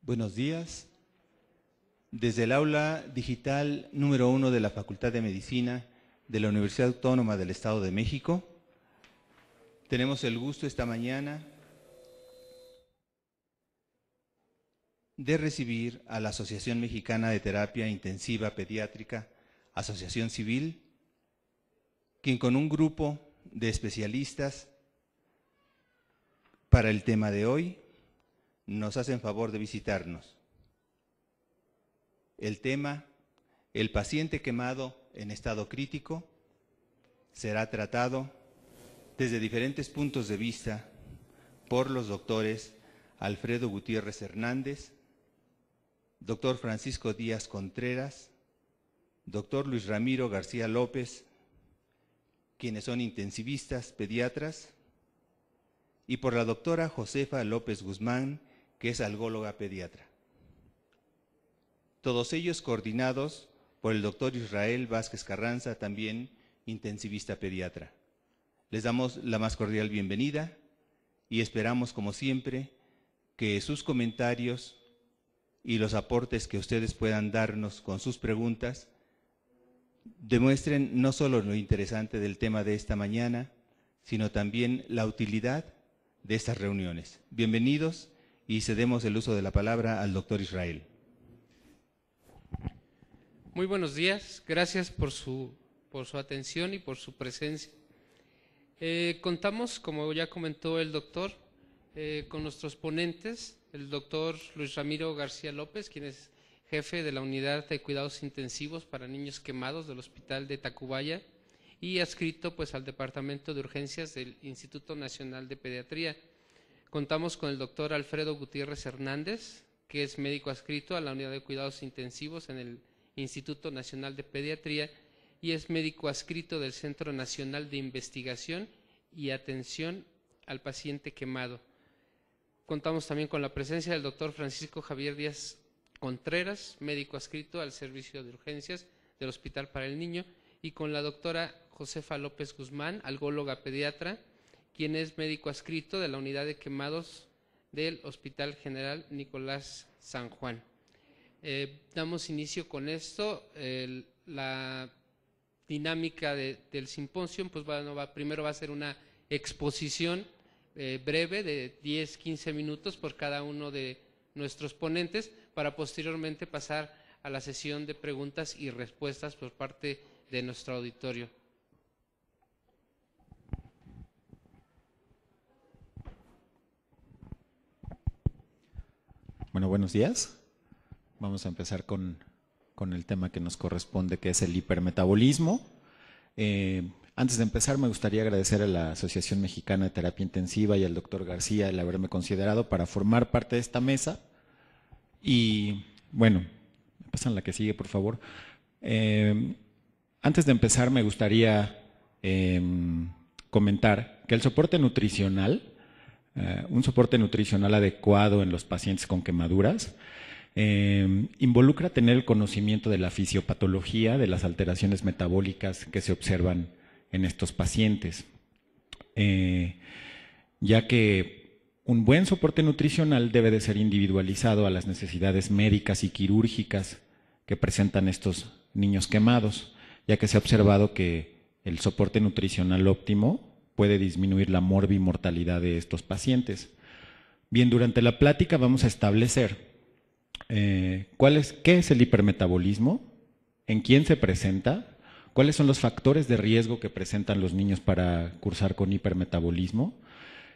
Buenos días. Desde el aula digital número 1 de la Facultad de Medicina de la Universidad Autónoma del Estado de México, tenemos el gusto esta mañana de recibir a la Asociación Mexicana de Terapia Intensiva Pediátrica, Asociación Civil, quien con un grupo de especialistas para el tema de hoy nos hacen favor de visitarnos. El tema, el paciente quemado en estado crítico, será tratado desde diferentes puntos de vista por los doctores Alfredo Gutiérrez Hernández, doctor Francisco Díaz Contreras, doctor Luis Ramiro García López, quienes son intensivistas pediatras, y por la doctora Josefa López Guzmán, que es algóloga pediatra. Todos ellos coordinados por el doctor Israel Vázquez Carranza, también intensivista pediatra. Les damos la más cordial bienvenida y esperamos, como siempre, que sus comentarios y los aportes que ustedes puedan darnos con sus preguntas demuestren no solo lo interesante del tema de esta mañana, sino también la utilidad de estas reuniones. Bienvenidos y cedemos el uso de la palabra al doctor Israel. Muy buenos días, gracias por su atención y por su presencia. Contamos, como ya comentó el doctor, con nuestros ponentes, el doctor Luis Ramiro García López, quien es jefe de la Unidad de Cuidados Intensivos para Niños Quemados del Hospital de Tacubaya y adscrito al Departamento de Urgencias del Instituto Nacional de Pediatría. Contamos con el doctor Alfredo Gutiérrez Hernández, que es médico adscrito a la Unidad de Cuidados Intensivos en el Instituto Nacional de Pediatría y es médico adscrito del Centro Nacional de Investigación y Atención al Paciente Quemado. Contamos también con la presencia del doctor Francisco Javier Díaz Contreras, médico adscrito al Servicio de Urgencias del Hospital para el Niño, y con la doctora Josefa López Guzmán, algóloga pediatra, quien es médico adscrito de la Unidad de Quemados del Hospital General Nicolás San Juan. Damos inicio con esto. La dinámica del simposio, primero va a ser una exposición breve de 10-15 minutos por cada uno de nuestros ponentes, para posteriormente pasar a la sesión de preguntas y respuestas por parte de nuestro auditorio. Bueno, buenos días. Vamos a empezar con el tema que nos corresponde, que es el hipermetabolismo. Antes de empezar, me gustaría agradecer a la Asociación Mexicana de Terapia Intensiva y al doctor García el haberme considerado para formar parte de esta mesa. Y bueno, me pasan la que sigue, por favor. Antes de empezar, me gustaría comentar que el soporte nutricional, un soporte nutricional adecuado en los pacientes con quemaduras, involucra tener el conocimiento de la fisiopatología, de las alteraciones metabólicas que se observan en estos pacientes, ya que un buen soporte nutricional debe de ser individualizado a las necesidades médicas y quirúrgicas que presentan estos niños quemados, ya que se ha observado que el soporte nutricional óptimo puede disminuir la morbimortalidad de estos pacientes. Bien, durante la plática vamos a establecer qué es el hipermetabolismo, en quién se presenta, cuáles son los factores de riesgo que presentan los niños para cursar con hipermetabolismo,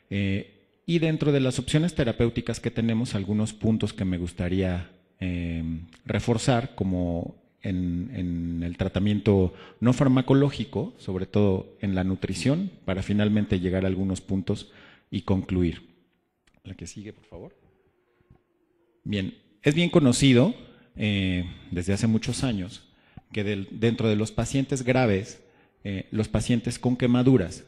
y dentro de las opciones terapéuticas que tenemos, algunos puntos que me gustaría reforzar, como en el tratamiento no farmacológico, sobre todo en la nutrición, para finalmente llegar a algunos puntos y concluir. La que sigue, por favor. Bien, es bien conocido desde hace muchos años que dentro de los pacientes graves, los pacientes con quemaduras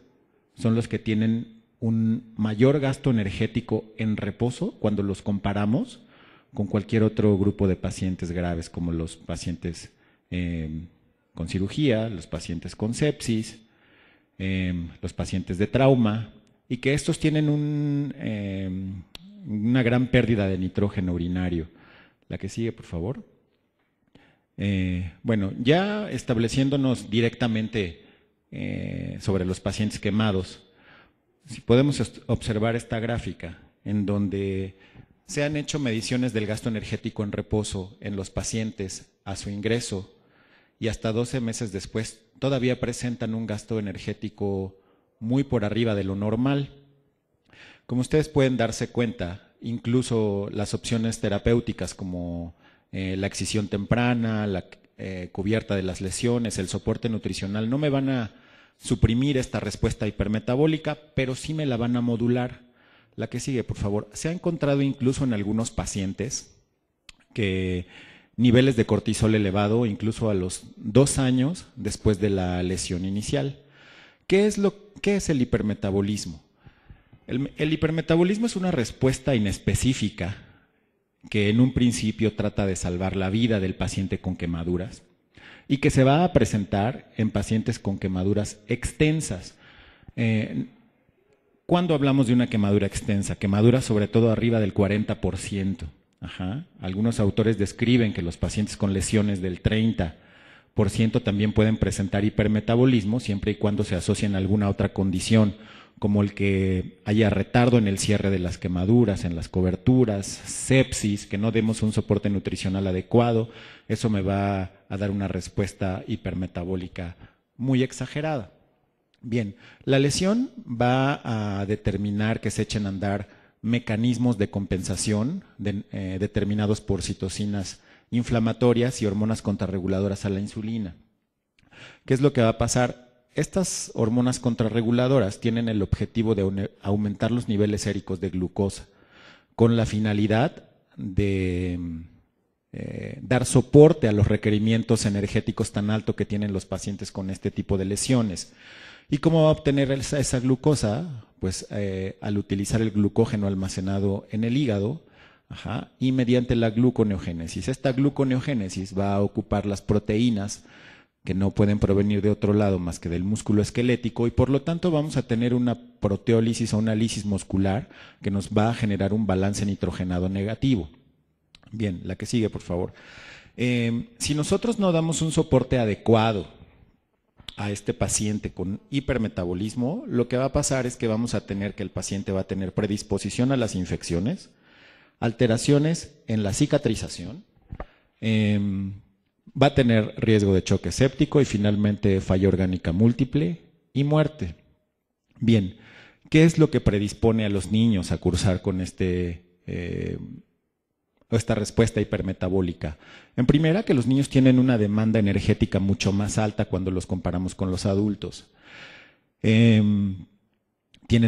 son los que tienen un mayor gasto energético en reposo cuando los comparamos con cualquier otro grupo de pacientes graves, como los pacientes con cirugía, los pacientes con sepsis, los pacientes de trauma, y que estos tienen una gran pérdida de nitrógeno urinario. La que sigue, por favor. Bueno, ya estableciéndonos directamente sobre los pacientes quemados, si podemos observar esta gráfica en donde se han hecho mediciones del gasto energético en reposo en los pacientes a su ingreso y hasta 12 meses después todavía presentan un gasto energético muy por arriba de lo normal. Como ustedes pueden darse cuenta, incluso las opciones terapéuticas como la excisión temprana, la cubierta de las lesiones, el soporte nutricional, no me van a suprimir esta respuesta hipermetabólica, pero sí me la van a modular. La que sigue, por favor. Se ha encontrado incluso en algunos pacientes que niveles de cortisol elevado incluso a los 2 años después de la lesión inicial. ¿Qué es el hipermetabolismo? El hipermetabolismo es una respuesta inespecífica que en un principio trata de salvar la vida del paciente con quemaduras y que se va a presentar en pacientes con quemaduras extensas. ¿Cuándo hablamos de una quemadura extensa? Quemadura sobre todo arriba del 40%. Algunos autores describen que los pacientes con lesiones del 30% también pueden presentar hipermetabolismo siempre y cuando se asocien a alguna otra condición, como el que haya retardo en el cierre de las quemaduras, en las coberturas, sepsis, que no demos un soporte nutricional adecuado. Eso me va a dar una respuesta hipermetabólica muy exagerada. Bien, la lesión va a determinar que se echen a andar mecanismos de compensación determinados por citocinas inflamatorias y hormonas contrarreguladoras a la insulina. ¿Qué es lo que va a pasar? Estas hormonas contrarreguladoras tienen el objetivo de aumentar los niveles séricos de glucosa con la finalidad de dar soporte a los requerimientos energéticos tan altos que tienen los pacientes con este tipo de lesiones. ¿Y cómo va a obtener esa glucosa? Pues al utilizar el glucógeno almacenado en el hígado y mediante la gluconeogénesis. Esta gluconeogénesis va a ocupar las proteínas que no pueden provenir de otro lado más que del músculo esquelético y por lo tanto vamos a tener una proteólisis o una lisis muscular que nos va a generar un balance nitrogenado negativo. Bien, la que sigue, por favor. Si nosotros no damos un soporte adecuado a este paciente con hipermetabolismo, lo que va a pasar es que vamos a tener que el paciente va a tener predisposición a las infecciones, alteraciones en la cicatrización, va a tener riesgo de choque séptico y finalmente falla orgánica múltiple y muerte. Bien, ¿qué es lo que predispone a los niños a cursar con esta respuesta hipermetabólica? En primera, que los niños tienen una demanda energética mucho más alta cuando los comparamos con los adultos. Tienen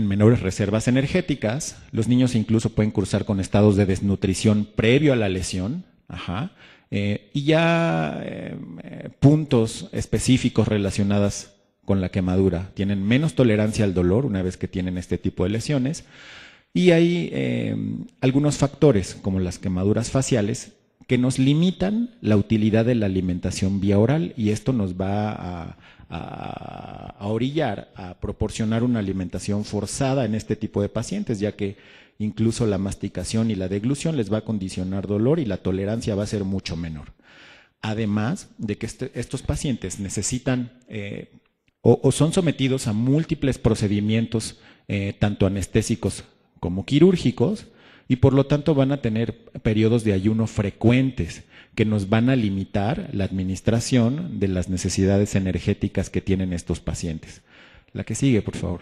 menores reservas energéticas, los niños incluso pueden cursar con estados de desnutrición previo a la lesión, y ya puntos específicos relacionados con la quemadura. Tienen menos tolerancia al dolor una vez que tienen este tipo de lesiones. Y hay algunos factores, como las quemaduras faciales, que nos limitan la utilidad de la alimentación vía oral y esto nos va a orillar a proporcionar una alimentación forzada en este tipo de pacientes, ya que incluso la masticación y la deglución les va a condicionar dolor y la tolerancia va a ser mucho menor. Además de que estos pacientes necesitan o son sometidos a múltiples procedimientos, tanto anestésicos como quirúrgicos, y por lo tanto van a tener periodos de ayuno frecuentes que nos van a limitar la administración de las necesidades energéticas que tienen estos pacientes. La que sigue, por favor.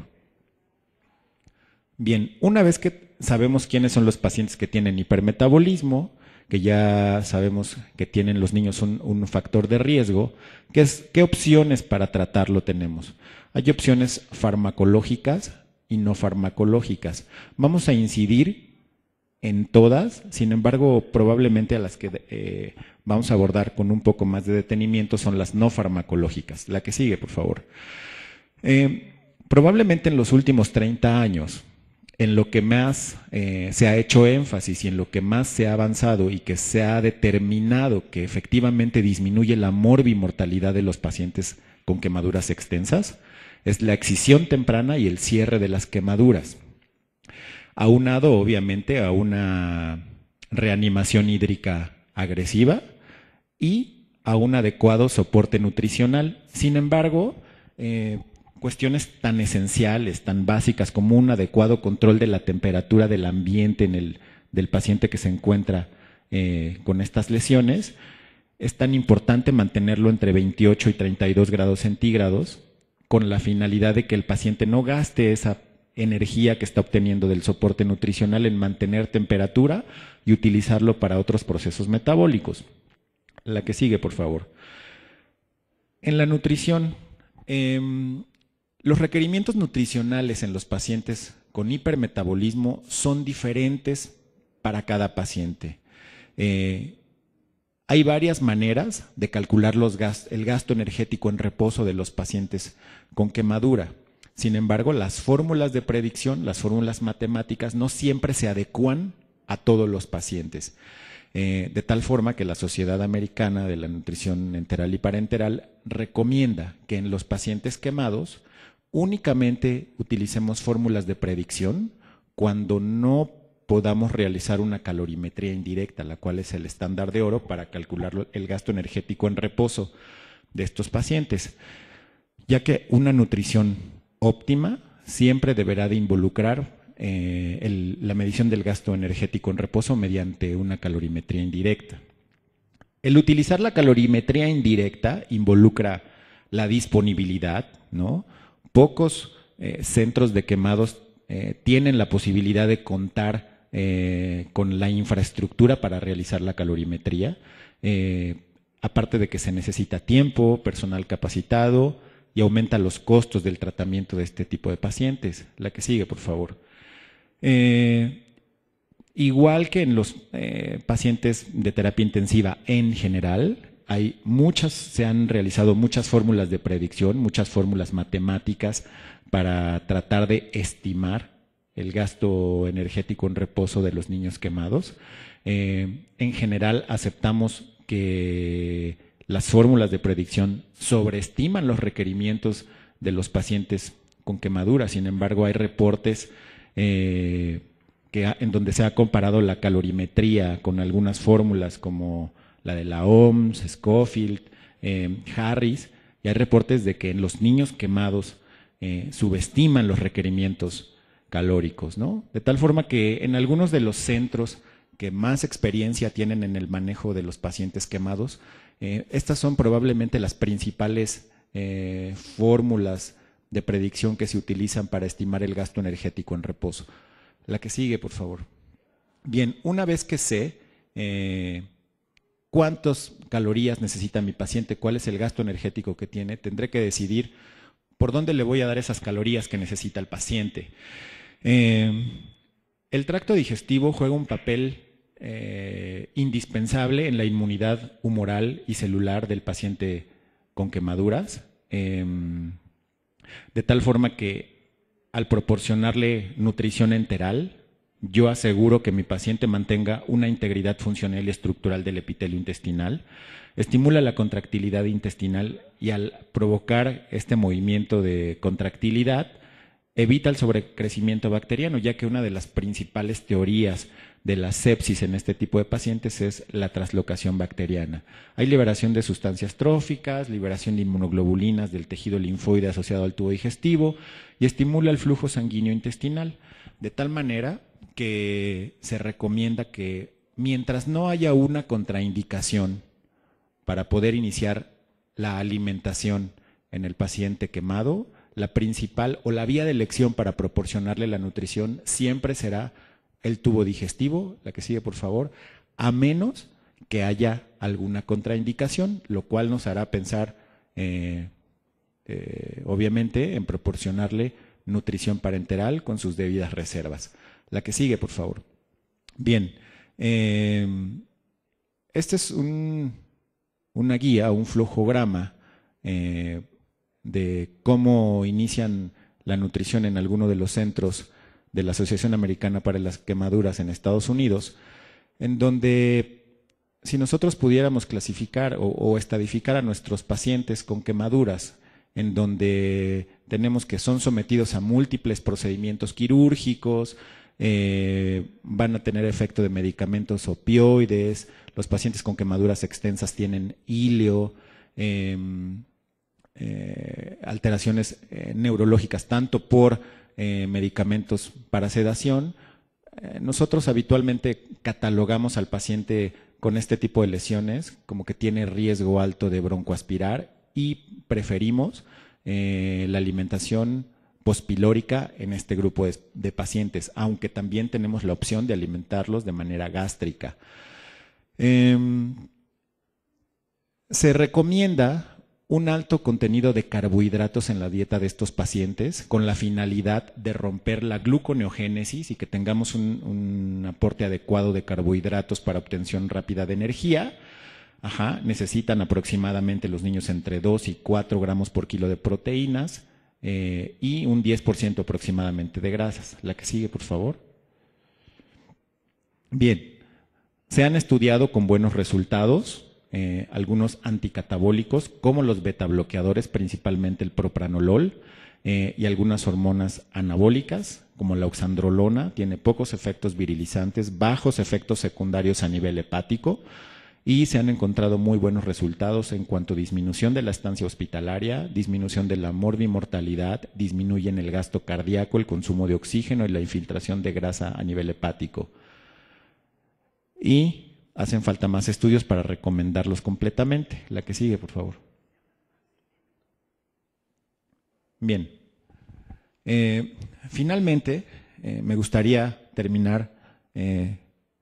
Bien, una vez que sabemos quiénes son los pacientes que tienen hipermetabolismo, que ya sabemos que tienen los niños un factor de riesgo, ¿qué opciones para tratarlo tenemos? Hay opciones farmacológicas y no farmacológicas. Vamos a incidir en todas, sin embargo, probablemente a las que vamos a abordar con un poco más de detenimiento son las no farmacológicas. La que sigue, por favor. Probablemente en los últimos 30 años, en lo que más se ha hecho énfasis y en lo que más se ha avanzado y que se ha determinado que efectivamente disminuye la morbimortalidad de los pacientes con quemaduras extensas, es la excisión temprana y el cierre de las quemaduras. aunado obviamente a una reanimación hídrica agresiva y a un adecuado soporte nutricional. Sin embargo, cuestiones tan esenciales, tan básicas como un adecuado control de la temperatura del ambiente del paciente que se encuentra con estas lesiones, es tan importante mantenerlo entre 28 y 32 grados centígrados con la finalidad de que el paciente no gaste esa energía que está obteniendo del soporte nutricional en mantener temperatura y utilizarlo para otros procesos metabólicos. La que sigue, por favor. En la nutrición, los requerimientos nutricionales en los pacientes con hipermetabolismo son diferentes para cada paciente. Hay varias maneras de calcular el gasto energético en reposo de los pacientes con quemadura. Sin embargo, las fórmulas de predicción, las fórmulas matemáticas, no siempre se adecuan a todos los pacientes. De tal forma que la Sociedad Americana de la Nutrición Enteral y Parenteral recomienda que en los pacientes quemados únicamente utilicemos fórmulas de predicción cuando no podamos realizar una calorimetría indirecta, la cual es el estándar de oro para calcular el gasto energético en reposo de estos pacientes, ya que una nutrición óptima siempre deberá de involucrar la medición del gasto energético en reposo mediante una calorimetría indirecta. El utilizar la calorimetría indirecta involucra la disponibilidad, ¿no? Pocos centros de quemados tienen la posibilidad de contar con la infraestructura para realizar la calorimetría, aparte de que se necesita tiempo, personal capacitado y aumenta los costos del tratamiento de este tipo de pacientes. La que sigue, por favor. Igual que en los pacientes de terapia intensiva en general, se han realizado muchas fórmulas de predicción, muchas fórmulas matemáticas para tratar de estimar el gasto energético en reposo de los niños quemados. En general aceptamos que las fórmulas de predicción sobreestiman los requerimientos de los pacientes con quemaduras. Sin embargo, hay reportes en donde se ha comparado la calorimetría con algunas fórmulas como la de la OMS, Schofield, Harris, y hay reportes de que en los niños quemados subestiman los requerimientos calóricos, ¿no? De tal forma que en algunos de los centros que más experiencia tienen en el manejo de los pacientes quemados, estas son probablemente las principales fórmulas de predicción que se utilizan para estimar el gasto energético en reposo. La que sigue, por favor. Bien, una vez que sé cuántas calorías necesita mi paciente, cuál es el gasto energético que tiene, tendré que decidir por dónde le voy a dar esas calorías que necesita el paciente. El tracto digestivo juega un papel indispensable en la inmunidad humoral y celular del paciente con quemaduras, de tal forma que al proporcionarle nutrición enteral, yo aseguro que mi paciente mantenga una integridad funcional y estructural del epitelio intestinal, estimula la contractilidad intestinal y al provocar este movimiento de contractilidad, evita el sobrecrecimiento bacteriano, ya que una de las principales teorías de la sepsis en este tipo de pacientes es la translocación bacteriana. Hay liberación de sustancias tróficas, liberación de inmunoglobulinas del tejido linfoide asociado al tubo digestivo y estimula el flujo sanguíneo intestinal, de tal manera que se recomienda que mientras no haya una contraindicación para poder iniciar la alimentación en el paciente quemado, la principal o la vía de elección para proporcionarle la nutrición siempre será el tubo digestivo, la que sigue por favor, a menos que haya alguna contraindicación, lo cual nos hará pensar obviamente en proporcionarle nutrición parenteral con sus debidas reservas. La que sigue por favor. Bien, este es una guía, un flujograma de cómo inician la nutrición en alguno de los centros de la Asociación Americana para las Quemaduras en Estados Unidos, en donde si nosotros pudiéramos clasificar o estadificar a nuestros pacientes con quemaduras, en donde tenemos que son sometidos a múltiples procedimientos quirúrgicos, van a tener efecto de medicamentos opioides, los pacientes con quemaduras extensas tienen hilio, alteraciones neurológicas tanto por medicamentos para sedación. Nosotros habitualmente catalogamos al paciente con este tipo de lesiones como que tiene riesgo alto de broncoaspirar y preferimos la alimentación pospilórica en este grupo de pacientes, aunque también tenemos la opción de alimentarlos de manera gástrica. Se recomienda un alto contenido de carbohidratos en la dieta de estos pacientes con la finalidad de romper la gluconeogénesis y que tengamos un aporte adecuado de carbohidratos para obtención rápida de energía. Necesitan aproximadamente los niños entre 2 y 4 gramos por kilo de proteínas y un 10% aproximadamente de grasas. La que sigue, por favor. Bien, se han estudiado con buenos resultados algunos anticatabólicos como los betabloqueadores, principalmente el propranolol, y algunas hormonas anabólicas como la oxandrolona, tiene pocos efectos virilizantes, bajos efectos secundarios a nivel hepático, y se han encontrado muy buenos resultados en cuanto a disminución de la estancia hospitalaria, disminución de la morbimortalidad, disminuyen el gasto cardíaco, el consumo de oxígeno y la infiltración de grasa a nivel hepático. Y hacen falta más estudios para recomendarlos completamente. La que sigue, por favor. Bien. Finalmente, me gustaría terminar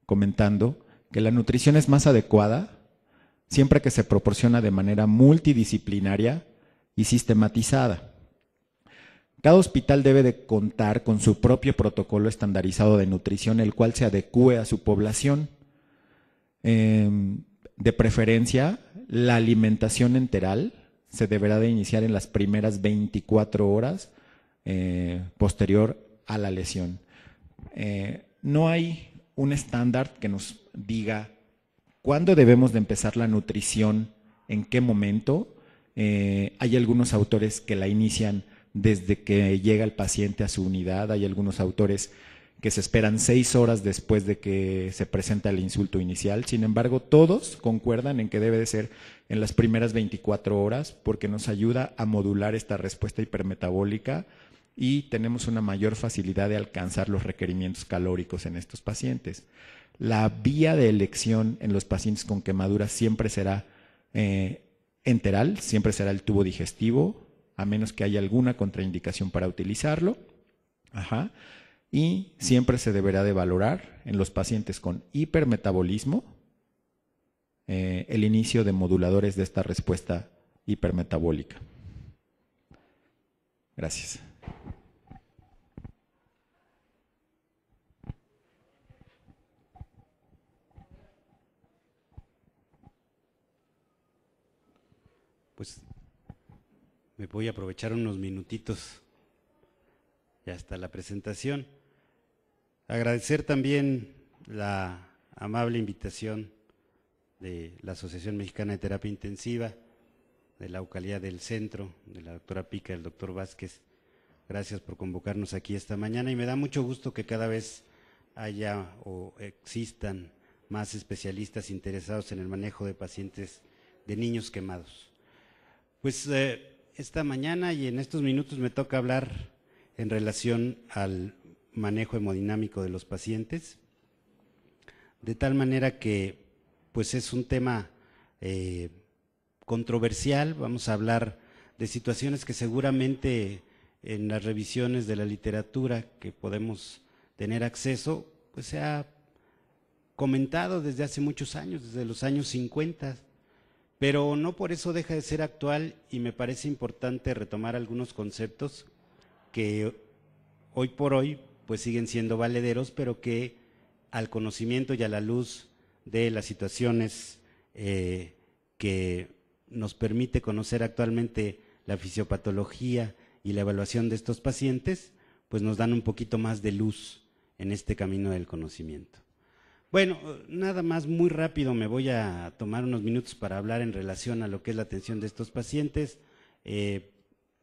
comentando que la nutrición es más adecuada siempre que se proporciona de manera multidisciplinaria y sistematizada. Cada hospital debe de contar con su propio protocolo estandarizado de nutrición, el cual se adecúe a su población. De preferencia, la alimentación enteral se deberá de iniciar en las primeras 24 horas posterior a la lesión. No hay un estándar que nos diga cuándo debemos de empezar la nutrición, en qué momento. Hay algunos autores que la inician desde que llega el paciente a su unidad, hay algunos autores que se esperan 6 horas después de que se presenta el insulto inicial. Sin embargo, todos concuerdan en que debe de ser en las primeras 24 horas porque nos ayuda a modular esta respuesta hipermetabólica y tenemos una mayor facilidad de alcanzar los requerimientos calóricos en estos pacientes. La vía de elección en los pacientes con quemaduras siempre será enteral, siempre será el tubo digestivo, a menos que haya alguna contraindicación para utilizarlo. Y siempre se deberá de valorar en los pacientes con hipermetabolismo el inicio de moduladores de esta respuesta hipermetabólica. Gracias. Pues me voy a aprovechar unos minutitos ya hasta la presentación. Agradecer también la amable invitación de la Asociación Mexicana de Terapia Intensiva, de la localidad del Centro, de la doctora Pica, del doctor Vázquez. Gracias por convocarnos aquí esta mañana y me da mucho gusto que cada vez haya o existan más especialistas interesados en el manejo de pacientes de niños quemados. Pues esta mañana y en estos minutos me toca hablar en relación al manejo hemodinámico de los pacientes, de tal manera que pues es un tema controversial. Vamos a hablar de situaciones que seguramente en las revisiones de la literatura que podemos tener acceso, pues se ha comentado desde hace muchos años, desde los años 50, pero no por eso deja de ser actual y me parece importante retomar algunos conceptos que hoy por hoy pues siguen siendo valederos, pero que al conocimiento y a la luz de las situaciones que nos permite conocer actualmente la fisiopatología y la evaluación de estos pacientes, pues nos dan un poquito más de luz en este camino del conocimiento. Bueno, nada más muy rápido me voy a tomar unos minutos para hablar en relación a lo que es la atención de estos pacientes.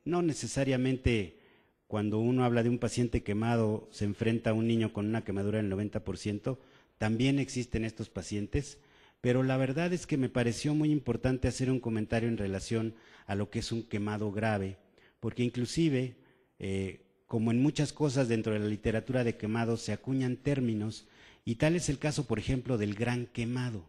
No necesariamente cuando uno habla de un paciente quemado, se enfrenta a un niño con una quemadura del 90%, también existen estos pacientes, pero la verdad es que me pareció muy importante hacer un comentario en relación a lo que es un quemado grave, porque inclusive, como en muchas cosas dentro de la literatura de quemados, se acuñan términos, y tal es el caso, por ejemplo, del gran quemado,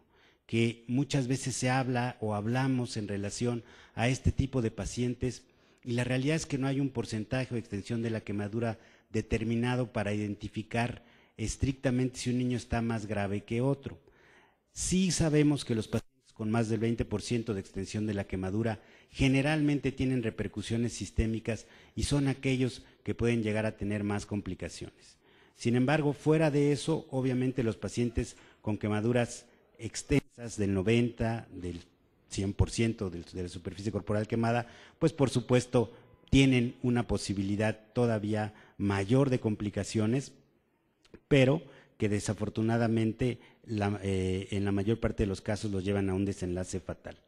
que muchas veces se habla o hablamos en relación a este tipo de pacientes, y la realidad es que no hay un porcentaje o extensión de la quemadura determinado para identificar estrictamente si un niño está más grave que otro. Sí sabemos que los pacientes con más del 20% de extensión de la quemadura generalmente tienen repercusiones sistémicas y son aquellos que pueden llegar a tener más complicaciones. Sin embargo, fuera de eso, obviamente los pacientes con quemaduras extensas del 90%, del 100% de la superficie corporal quemada, pues por supuesto tienen una posibilidad todavía mayor de complicaciones, pero que desafortunadamente en la mayor parte de los casos los llevan a un desenlace fatal.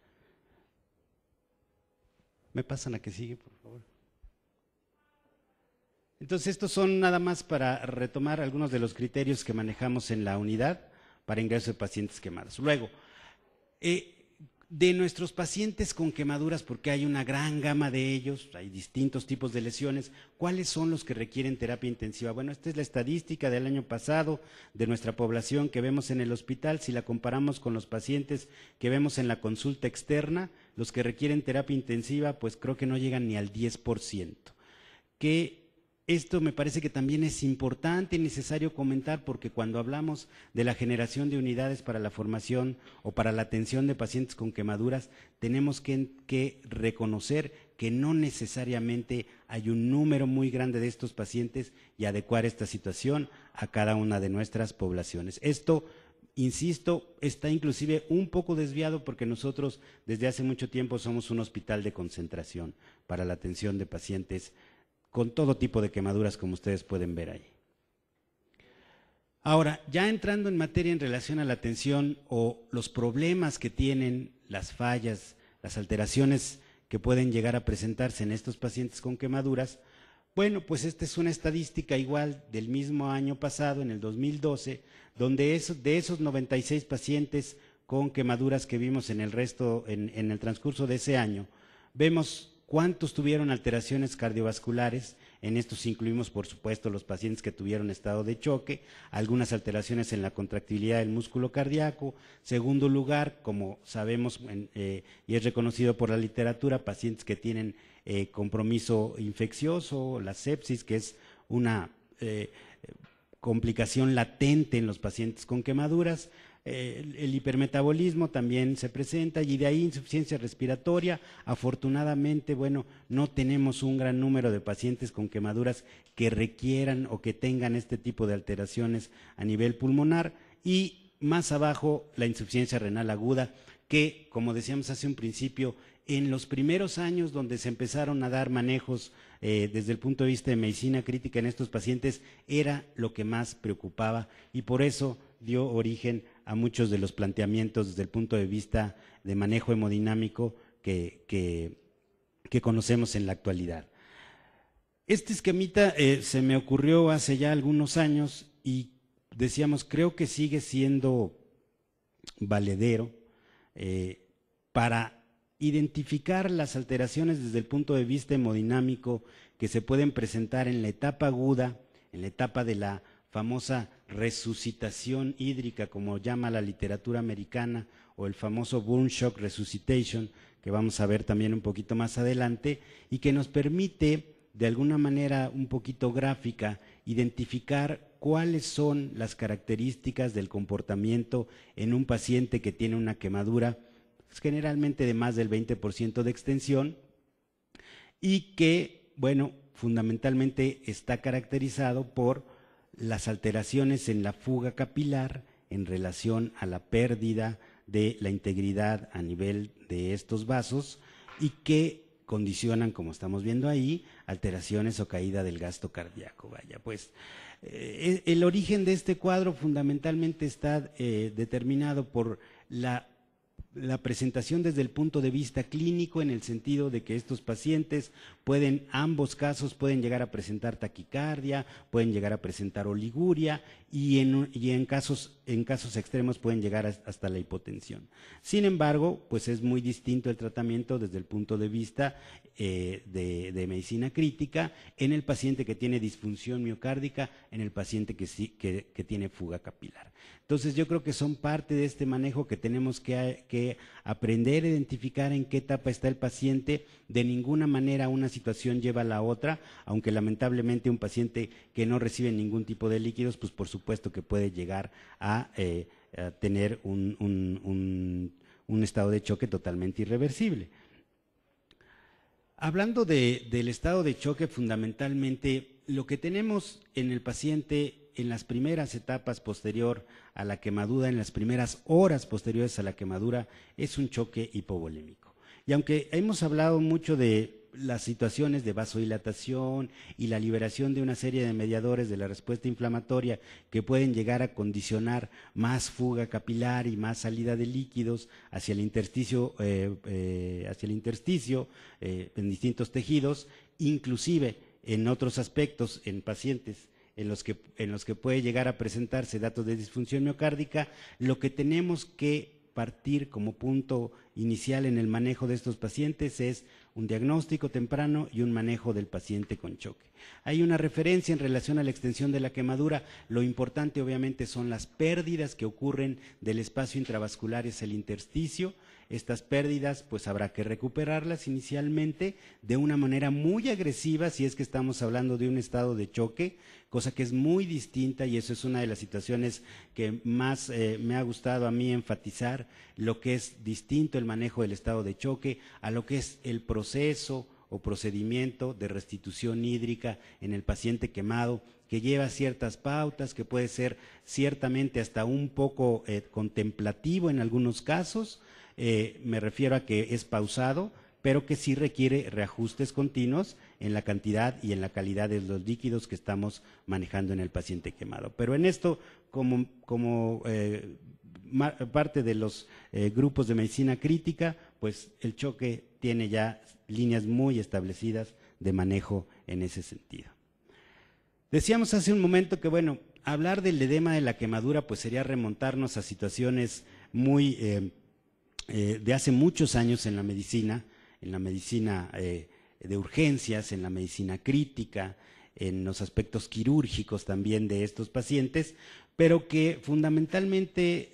¿Me pasan a que sigue, por favor? Entonces, estos son nada más para retomar algunos de los criterios que manejamos en la unidad para ingreso de pacientes quemados. Luego, de nuestros pacientes con quemaduras, porque hay una gran gama de ellos, hay distintos tipos de lesiones, ¿cuáles son los que requieren terapia intensiva? Bueno, esta es la estadística del año pasado de nuestra población que vemos en el hospital. Si la comparamos con los pacientes que vemos en la consulta externa, los que requieren terapia intensiva, pues creo que no llegan ni al 10%. Que esto me parece que también es importante y necesario comentar, porque cuando hablamos de la generación de unidades para la formación o para la atención de pacientes con quemaduras, tenemos que reconocer que no necesariamente hay un número muy grande de estos pacientes y adecuar esta situación a cada una de nuestras poblaciones. Esto, insisto, está inclusive un poco desviado porque nosotros desde hace mucho tiempo somos un hospital de concentración para la atención de pacientes con todo tipo de quemaduras, como ustedes pueden ver ahí. Ahora, ya entrando en materia en relación a la atención o los problemas que tienen, las fallas, las alteraciones que pueden llegar a presentarse en estos pacientes con quemaduras, bueno, pues esta es una estadística igual del mismo año pasado, en el 2012, donde de esos 96 pacientes con quemaduras que vimos en el transcurso de ese año, vemos cuántos tuvieron alteraciones cardiovasculares. En estos incluimos, por supuesto, los pacientes que tuvieron estado de choque, algunas alteraciones en la contractilidad del músculo cardíaco. Segundo lugar, como sabemos y es reconocido por la literatura, pacientes que tienen compromiso infeccioso, la sepsis, que es una complicación latente en los pacientes con quemaduras. El hipermetabolismo también se presenta, y de ahí insuficiencia respiratoria. Afortunadamente, bueno, no tenemos un gran número de pacientes con quemaduras que requieran o que tengan este tipo de alteraciones a nivel pulmonar. Y más abajo, la insuficiencia renal aguda, que, como decíamos hace un principio, en los primeros años donde se empezaron a dar manejos desde el punto de vista de medicina crítica en estos pacientes, era lo que más preocupaba, y por eso dio origen a muchos de los planteamientos desde el punto de vista de manejo hemodinámico que conocemos en la actualidad. Este esquemita se me ocurrió hace ya algunos años y decíamos, creo que sigue siendo valedero para identificar las alteraciones desde el punto de vista hemodinámico que se pueden presentar en la etapa aguda, en la etapa de la famosa resucitación hídrica, como llama la literatura americana, o el famoso burn shock resuscitation, que vamos a ver también un poquito más adelante, y que nos permite, de alguna manera un poquito gráfica, identificar cuáles son las características del comportamiento en un paciente que tiene una quemadura, generalmente de más del 20% de extensión, y que, bueno, fundamentalmente está caracterizado por las alteraciones en la fuga capilar en relación a la pérdida de la integridad a nivel de estos vasos, y que condicionan, como estamos viendo ahí, alteraciones o caída del gasto cardíaco. Vaya, pues el origen de este cuadro fundamentalmente está determinado por la la presentación desde el punto de vista clínico, en el sentido de que estos pacientes pueden, ambos casos pueden llegar a presentar taquicardia, pueden llegar a presentar oliguria y en casos extremos pueden llegar hasta la hipotensión. Sin embargo, pues es muy distinto el tratamiento desde el punto de vista de medicina crítica en el paciente que tiene disfunción miocárdica, en el paciente que tiene fuga capilar. Entonces yo creo que son parte de este manejo que tenemos que aprender a identificar en qué etapa está el paciente. De ninguna manera una situación lleva a la otra, aunque lamentablemente un paciente que no recibe ningún tipo de líquidos, pues por supuesto que puede llegar a tener un estado de choque totalmente irreversible. Hablando del estado de choque, fundamentalmente lo que tenemos en el paciente en las primeras etapas posterior a la quemadura, en las primeras horas posteriores a la quemadura, es un choque hipovolémico. Y aunque hemos hablado mucho de las situaciones de vasodilatación y la liberación de una serie de mediadores de la respuesta inflamatoria que pueden llegar a condicionar más fuga capilar y más salida de líquidos hacia el intersticio, en distintos tejidos, inclusive en otros aspectos, en pacientes en los que puede llegar a presentarse datos de disfunción miocárdica, lo que tenemos que partir como punto inicial en el manejo de estos pacientes es un diagnóstico temprano y un manejo del paciente con choque. Hay una referencia en relación a la extensión de la quemadura. Lo importante obviamente son las pérdidas que ocurren del espacio intravascular hacia el intersticio. Estas pérdidas pues habrá que recuperarlas inicialmente de una manera muy agresiva si es que estamos hablando de un estado de choque, cosa que es muy distinta, y eso es una de las situaciones que más me ha gustado a mí enfatizar, lo que es distinto el manejo del estado de choque a lo que es el proceso o procedimiento de restitución hídrica en el paciente quemado, que lleva ciertas pautas, que puede ser ciertamente hasta un poco contemplativo en algunos casos. Me refiero a que es pausado, pero que sí requiere reajustes continuos en la cantidad y en la calidad de los líquidos que estamos manejando en el paciente quemado. Pero en esto, como parte de los grupos de medicina crítica, pues el choque tiene ya líneas muy establecidas de manejo en ese sentido. Decíamos hace un momento que, bueno, hablar del edema de la quemadura pues sería remontarnos a situaciones muy de hace muchos años en la medicina de urgencias, en la medicina crítica, en los aspectos quirúrgicos también de estos pacientes, pero que fundamentalmente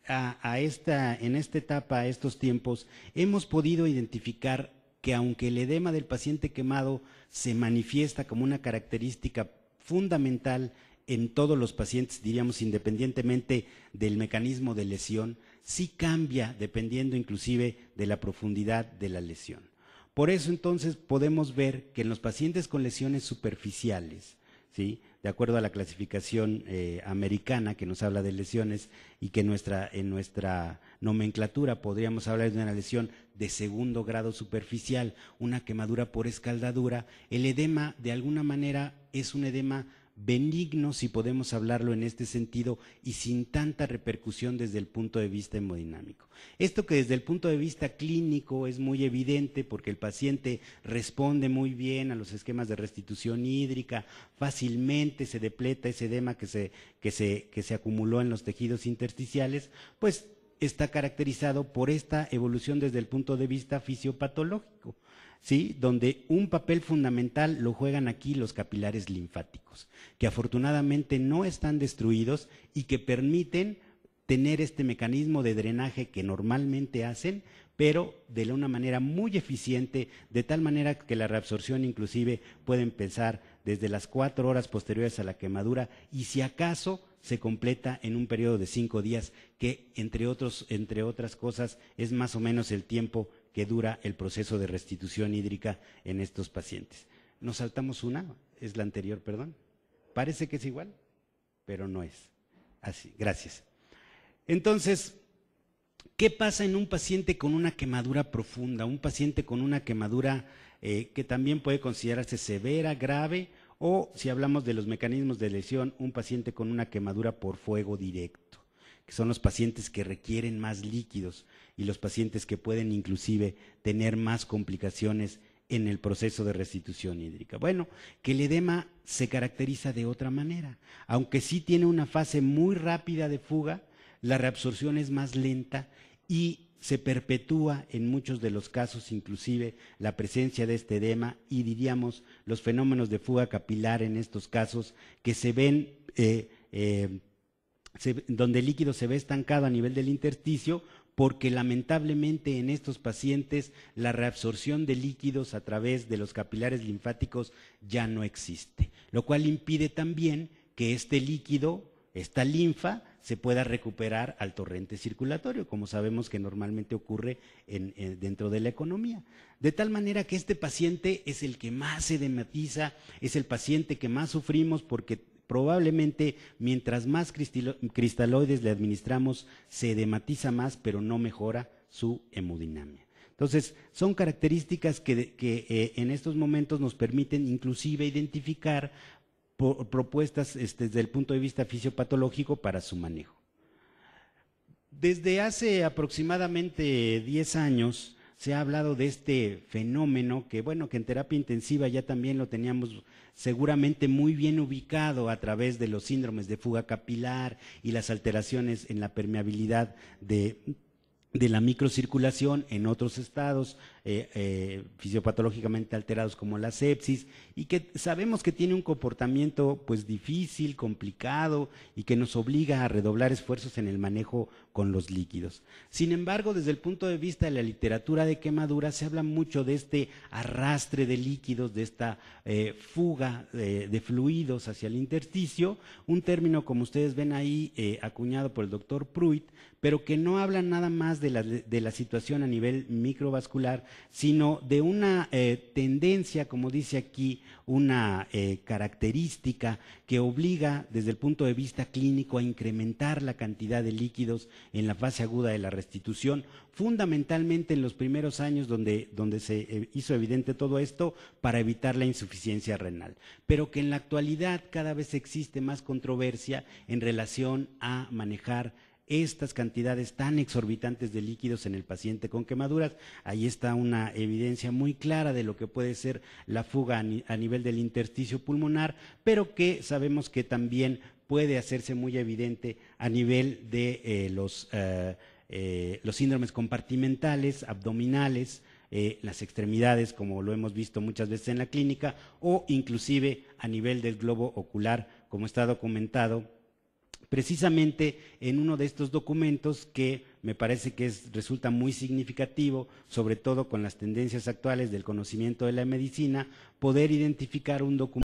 en esta etapa, a estos tiempos, hemos podido identificar que aunque el edema del paciente quemado se manifiesta como una característica fundamental en todos los pacientes, diríamos independientemente del mecanismo de lesión, sí cambia dependiendo inclusive de la profundidad de la lesión. Por eso entonces podemos ver que en los pacientes con lesiones superficiales, ¿sí?, de acuerdo a la clasificación americana que nos habla de lesiones y que en nuestra nomenclatura podríamos hablar de una lesión de segundo grado superficial, una quemadura por escaldadura, el edema de alguna manera es un edema benigno, si podemos hablarlo en este sentido, y sin tanta repercusión desde el punto de vista hemodinámico. Esto que desde el punto de vista clínico es muy evidente porque el paciente responde muy bien a los esquemas de restitución hídrica, fácilmente se depleta ese edema que se acumuló en los tejidos intersticiales, pues está caracterizado por esta evolución desde el punto de vista fisiopatológico, ¿sí?, donde un papel fundamental lo juegan aquí los capilares linfáticos, que afortunadamente no están destruidos y que permiten tener este mecanismo de drenaje que normalmente hacen, pero de una manera muy eficiente, de tal manera que la reabsorción inclusive puede empezar desde las 4 horas posteriores a la quemadura y si acaso se completa en un periodo de 5 días, que entre otras cosas es más o menos el tiempo que dura el proceso de restitución hídrica en estos pacientes. Nos saltamos una, es la anterior, perdón. Parece que es igual, pero no es. Así, gracias. Entonces, ¿qué pasa en un paciente con una quemadura profunda? Un paciente con una quemadura que también puede considerarse severa, grave, o si hablamos de los mecanismos de lesión, un paciente con una quemadura por fuego directo. que son los pacientes que requieren más líquidos y los pacientes que pueden inclusive tener más complicaciones en el proceso de restitución hídrica. Bueno, que el edema se caracteriza de otra manera. Aunque sí tiene una fase muy rápida de fuga, la reabsorción es más lenta y se perpetúa en muchos de los casos, inclusive la presencia de este edema y diríamos los fenómenos de fuga capilar en estos casos que se ven donde el líquido se ve estancado a nivel del intersticio, porque lamentablemente en estos pacientes la reabsorción de líquidos a través de los capilares linfáticos ya no existe, lo cual impide también que este líquido, esta linfa, se pueda recuperar al torrente circulatorio, como sabemos que normalmente ocurre dentro de la economía. De tal manera que este paciente es el que más se edematiza, es el paciente que más sufrimos porque probablemente mientras más cristaloides le administramos, se edematiza más, pero no mejora su hemodinamia. Entonces, son características que en estos momentos nos permiten inclusive identificar propuestas desde el punto de vista fisiopatológico para su manejo. Desde hace aproximadamente 10 años se ha hablado de este fenómeno que, bueno, que en terapia intensiva ya también lo teníamos seguramente muy bien ubicado a través de los síndromes de fuga capilar y las alteraciones en la permeabilidad de la microcirculación en otros estados fisiopatológicamente alterados como la sepsis, y que sabemos que tiene un comportamiento pues difícil, complicado y que nos obliga a redoblar esfuerzos en el manejo con los líquidos. Sin embargo, desde el punto de vista de la literatura de quemadura se habla mucho de este arrastre de líquidos, de esta fuga de fluidos hacia el intersticio, un término como ustedes ven ahí acuñado por el doctor Pruitt, pero que no habla nada más de la situación a nivel microvascular, sino de una tendencia, como dice aquí, una característica que obliga desde el punto de vista clínico a incrementar la cantidad de líquidos en la fase aguda de la restitución, fundamentalmente en los primeros años donde se hizo evidente todo esto para evitar la insuficiencia renal, pero que en la actualidad cada vez existe más controversia en relación a manejar estas cantidades tan exorbitantes de líquidos en el paciente con quemaduras. Ahí está una evidencia muy clara de lo que puede ser la fuga a nivel del intersticio pulmonar, pero que sabemos que también puede hacerse muy evidente a nivel de los síndromes compartimentales, abdominales, las extremidades, como lo hemos visto muchas veces en la clínica, o inclusive a nivel del globo ocular, como está documentado precisamente en uno de estos documentos que me parece que resulta muy significativo, sobre todo con las tendencias actuales del conocimiento de la medicina, poder identificar un documento